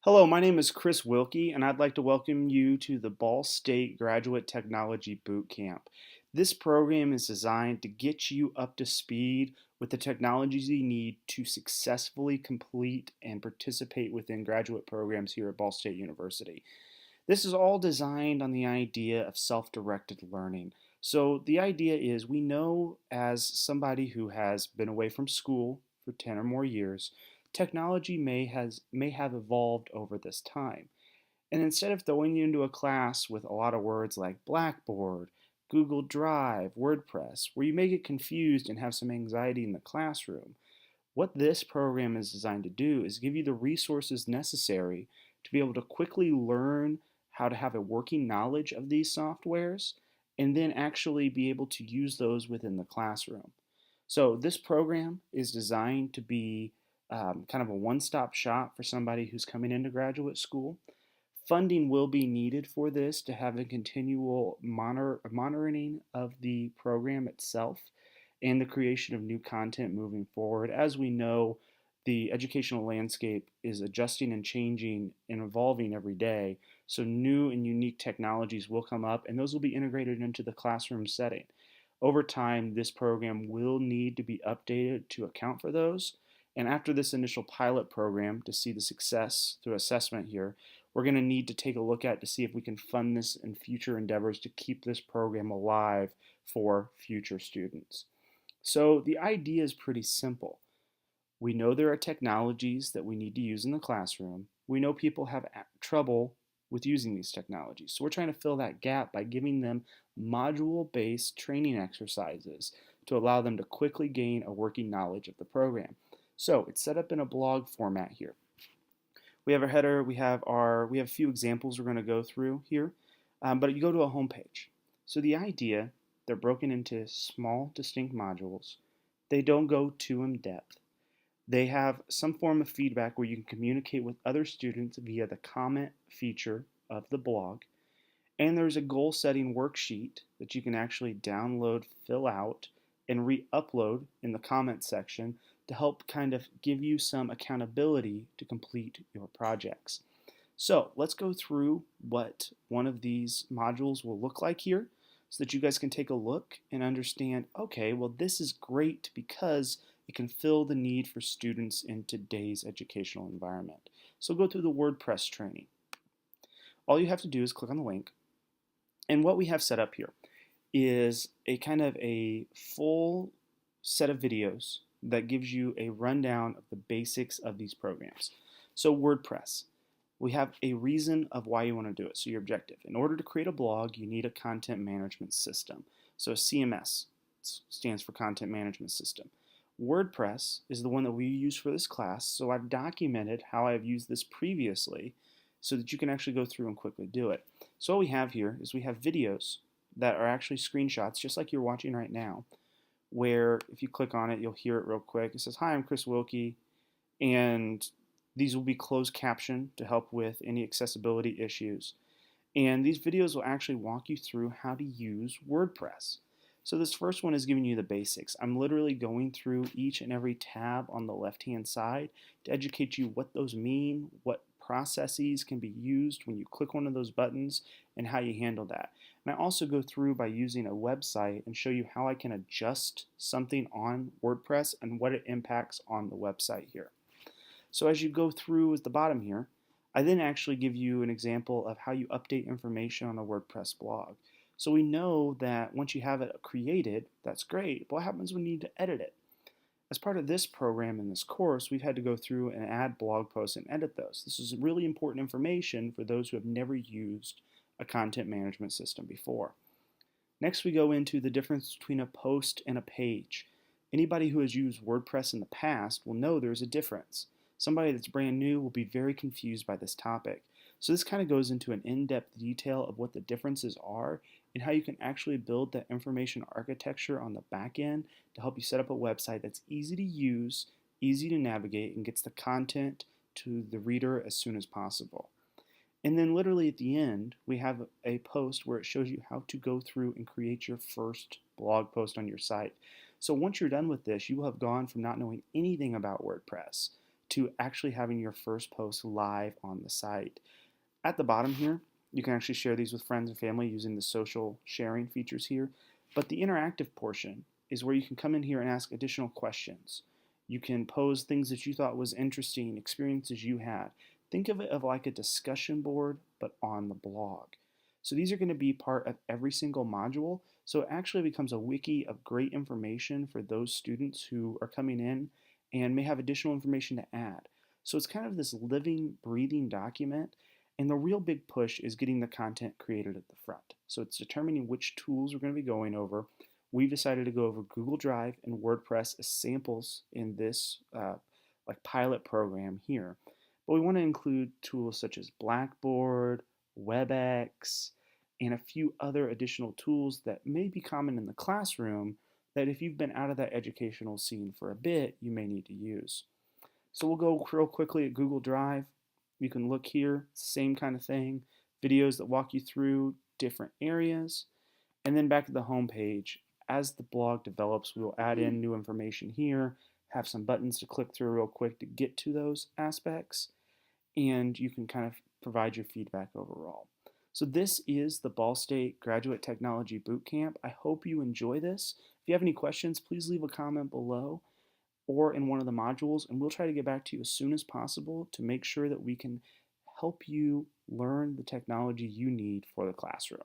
Hello, my name is Chris Wilkie, and I'd like to welcome you to the Ball State Graduate Technology Boot Camp. This program is designed to get you up to speed with the technologies you need to successfully complete and participate within graduate programs here at Ball State University. This is all designed on the idea of self-directed learning. So the idea is we know as somebody who has been away from school for 10 or more years, technology may have evolved over this time. And instead of throwing you into a class with a lot of words like Blackboard, Google Drive, WordPress, where you may get confused and have some anxiety in the classroom, what this program is designed to do is give you the resources necessary to be able to quickly learn how to have a working knowledge of these softwares and then actually be able to use those within the classroom. So this program is designed to be kind of a one-stop shop for somebody who's coming into graduate school. Funding will be needed for this to have a continual monitoring of the program itself and the creation of new content moving forward. As we know, the educational landscape is adjusting and changing and evolving every day. So new and unique technologies will come up and those will be integrated into the classroom setting. Over time, this program will need to be updated to account for those. And after this initial pilot program to see the success through assessment here, we're going to need to take a look at to see if we can fund this in future endeavors to keep this program alive for future students. So the idea is pretty simple. We know there are technologies that we need to use in the classroom. We know people have trouble with using these technologies. So we're trying to fill that gap by giving them module-based training exercises to allow them to quickly gain a working knowledge of the program. So it's set up in a blog format here. We have our header, we have a few examples we're going to go through here, but you go to a home page. So the idea, they're broken into small, distinct modules. They don't go too in depth. They have some form of feedback where you can communicate with other students via the comment feature of the blog. And there's a goal setting worksheet that you can actually download, fill out, and re-upload in the comments section to help kind of give you some accountability to complete your projects. So let's go through what one of these modules will look like here so that you guys can take a look and understand, okay, well this is great because it can fill the need for students in today's educational environment. So go through the WordPress training. All you have to do is click on the link, and what we have set up here is a kind of a full set of videos that gives you a rundown of the basics of these programs. So WordPress, we have a reason of why you want to do it. So your objective. In order to create a blog, you need a content management system. So CMS stands for Content Management System. WordPress is the one that we use for this class, so I've documented how I've used this previously so that you can actually go through and quickly do it. So what we have here is we have videos that are actually screenshots, just like you're watching right now, where if you click on it, you'll hear it real quick. It says, "Hi, I'm Chris Wilkie," and these will be closed captioned to help with any accessibility issues. And these videos will actually walk you through how to use WordPress. So this first one is giving you the basics. I'm literally going through each and every tab on the left-hand side to educate you what those mean, what processes can be used when you click one of those buttons, and how you handle that. And I also go through by using a website and show you how I can adjust something on WordPress and what it impacts on the website here. So as you go through at the bottom here, I then actually give you an example of how you update information on a WordPress blog. So we know that once you have it created, that's great. But what happens when you need to edit it? As part of this program in this course, we've had to go through and add blog posts and edit those. This is really important information for those who have never used a content management system before. Next, we go into the difference between a post and a page. Anybody who has used WordPress in the past will know there's a difference. Somebody that's brand new will be very confused by this topic. So this kind of goes into an in-depth detail of what the differences are and how you can actually build that information architecture on the back end to help you set up a website that's easy to use, easy to navigate, and gets the content to the reader as soon as possible. And then literally at the end, we have a post where it shows you how to go through and create your first blog post on your site. So once you're done with this, you will have gone from not knowing anything about WordPress to actually having your first post live on the site. At the bottom here, you can actually share these with friends and family using the social sharing features here. But the interactive portion is where you can come in here and ask additional questions. You can pose things that you thought was interesting, experiences you had. Think of it of like a discussion board, but on the blog. So these are going to be part of every single module. So it actually becomes a wiki of great information for those students who are coming in and may have additional information to add. So it's kind of this living, breathing document. And the real big push is getting the content created at the front. So it's determining which tools we're going to be going over. We've decided to go over Google Drive and WordPress as samples in this like pilot program here. But we want to include tools such as Blackboard, WebEx, and a few other additional tools that may be common in the classroom that if you've been out of that educational scene for a bit, you may need to use. So we'll go real quickly at Google Drive. You can look here, same kind of thing, videos that walk you through different areas. And then back at the home page, as the blog develops, we will add in new information here, have some buttons to click through real quick to get to those aspects, and you can kind of provide your feedback overall. So this is the Ball State Graduate Technology Bootcamp. I hope you enjoy this. If you have any questions, please leave a comment below or in one of the modules, and we'll try to get back to you as soon as possible to make sure that we can help you learn the technology you need for the classroom.